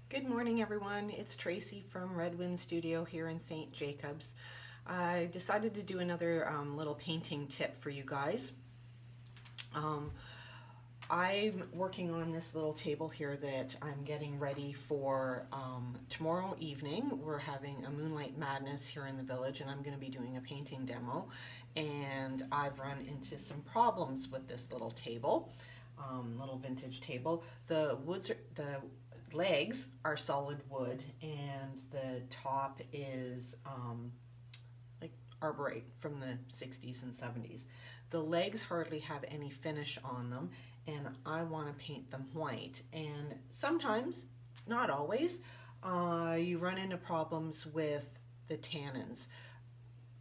Good morning, everyone. It's Tracy from Red Wind Studio here in St. Jacobs. I decided to do another little painting tip for you guys. I'm working on this little table here that I'm getting ready for tomorrow evening. We're having a Moonlight Madness here in the village, and I'm going to be doing a painting demo. And I've run into some problems with this little table, little vintage table. The legs are solid wood, and the top is like arborite from the 60s and 70s. The legs hardly have any finish on them, and I want to paint them white. And sometimes, not always, you run into problems with the tannins.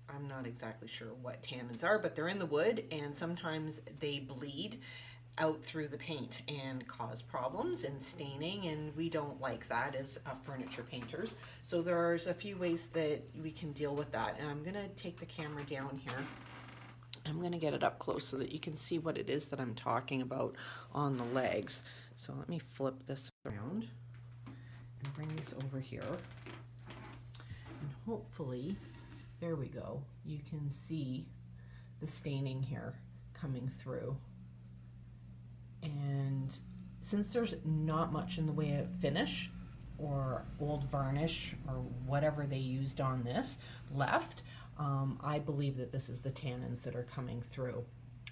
I'm not exactly sure what tannins are, but they're in the wood, and sometimes they bleed out through the paint and cause problems and staining, and we don't like that as furniture painters. So there's a few ways that we can deal with that, and I'm going to take the camera down here. I'm going to get it up close so that you can see what it is that I'm talking about on the legs. So let me flip this around and bring this over here, and hopefully, there we go, you can see the staining here coming through. And since there's not much in the way of finish or old varnish or whatever they used on this left, I believe that this is the tannins that are coming through.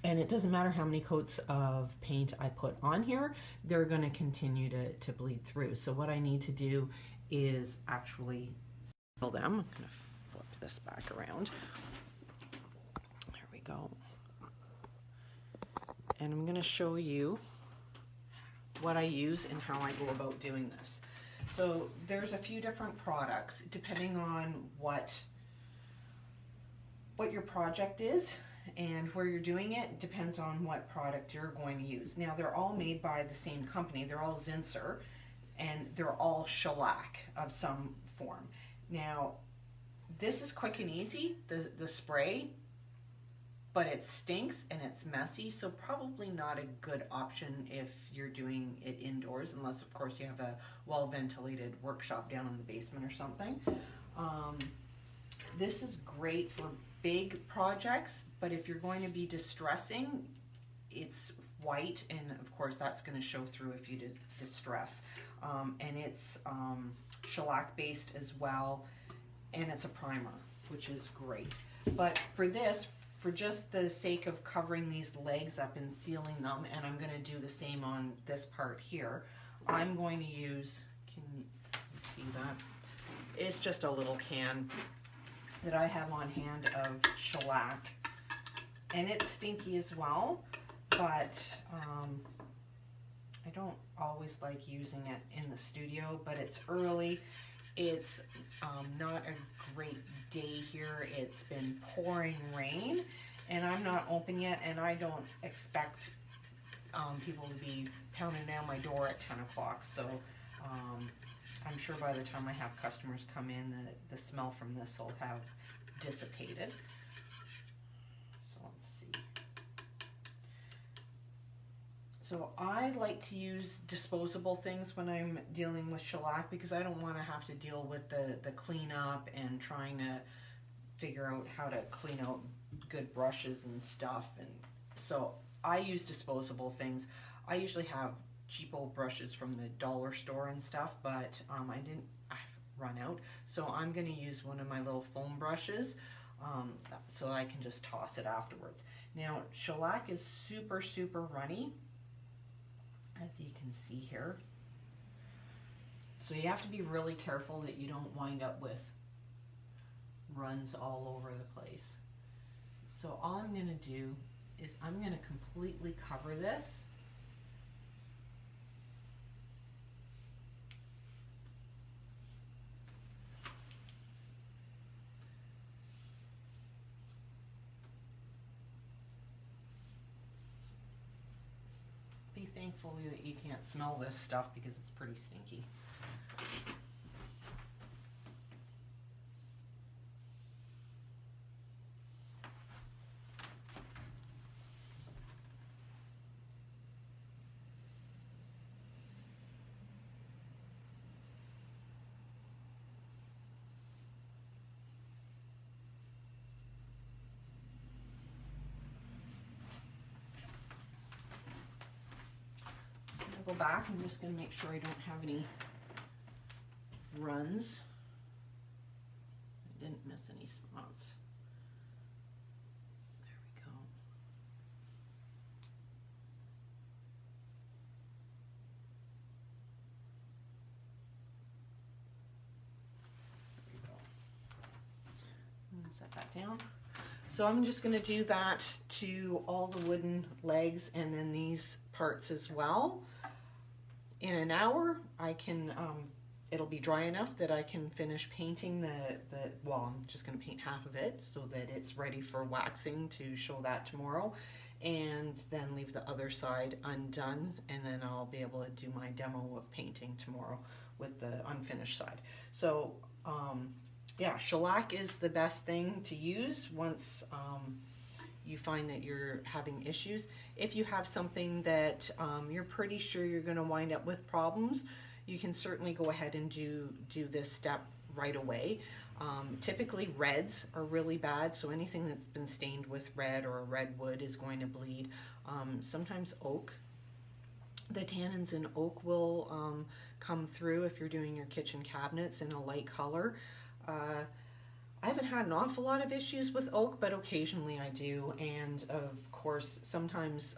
And it doesn't matter how many coats of paint I put on here, they're going to continue to bleed through. So what I need to do is actually seal them. I'm going to flip this back around. There we go. And I'm going to show you what I use and how I go about doing this. So there's a few different products depending on what your project is and where you're doing it. Depends on what product you're going to use. Now they're all made by the same company. They're all Zinsser, and they're all shellac of some form. Now this is quick and easy, the spray, but it stinks and it's messy, so probably not a good option if you're doing it indoors, unless of course you have a well-ventilated workshop down in the basement or something. This is great for big projects, but if you're going to be distressing, it's white, and of course that's going to show through if you did distress. And it's shellac based as well, and it's a primer, which is great. But for this, for just the sake of covering these legs up and sealing them, and I'm going to do the same on this part here, I'm going to use, can you see that? It's just a little can that I have on hand of shellac, and it's stinky as well, but I don't always like using it in the studio, but it's early. It's not a great day here. It's been pouring rain, and I'm not open yet, and I don't expect people to be pounding down my door at 10 o'clock. So I'm sure by the time I have customers come in, the smell from this will have dissipated. So let's see. So I like to use disposable things when I'm dealing with shellac, because I don't want to have to deal with the cleanup and trying to figure out how to clean out good brushes and stuff. And so I use disposable things. I usually have cheapo brushes from the dollar store and stuff, but I've run out. So I'm going to use one of my little foam brushes, so I can just toss it afterwards. Now shellac is super runny, as you can see here. So you have to be really careful that you don't wind up with runs all over the place. So all I'm going to do is I'm going to completely cover this. Be thankful that you can't smell this stuff because it's pretty stinky. to go back. I'm just going to make sure I don't have any runs. I didn't miss any spots. There we go. There we go. I'm going to set that down. So I'm just going to do that to all the wooden legs and then these parts as well. In an hour, I can, it'll be dry enough that I can finish painting well, I'm just going to paint half of it so that it's ready for waxing to show that tomorrow, and then leave the other side undone, and then I'll be able to do my demo of painting tomorrow with the unfinished side. So, yeah, shellac is the best thing to use once you find that you're having issues. If you have something that you're pretty sure you're going to wind up with problems, you can certainly go ahead and do this step right away. Typically reds are really bad, so anything that's been stained with red or red wood is going to bleed. Sometimes oak. The tannins in oak will come through if you're doing your kitchen cabinets in a light color. I haven't had an awful lot of issues with oak, but occasionally I do, and of course sometimes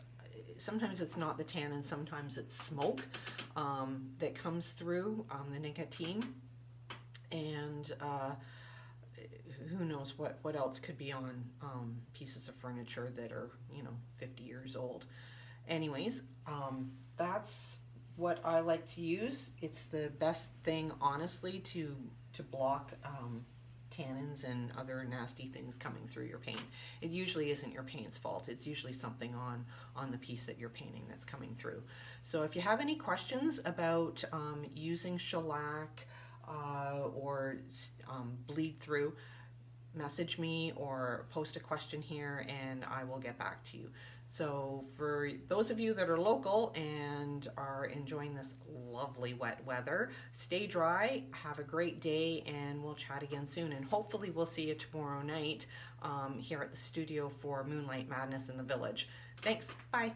it's not the tannin, sometimes it's smoke that comes through, the nicotine, and who knows what else could be on pieces of furniture that are 50 years old. Anyways, that's what I like to use. It's the best thing, honestly, to block tannins and other nasty things coming through your paint. It usually isn't your paint's fault. It's usually something on the piece that you're painting that's coming through. So if you have any questions about using shellac or bleed through, message me or post a question here and I will get back to you. So for those of you that are local and are enjoying this lovely wet weather, stay dry, have a great day, and we'll chat again soon. And hopefully we'll see you tomorrow night here at the studio for Moonlight Madness in the Village. Thanks, bye.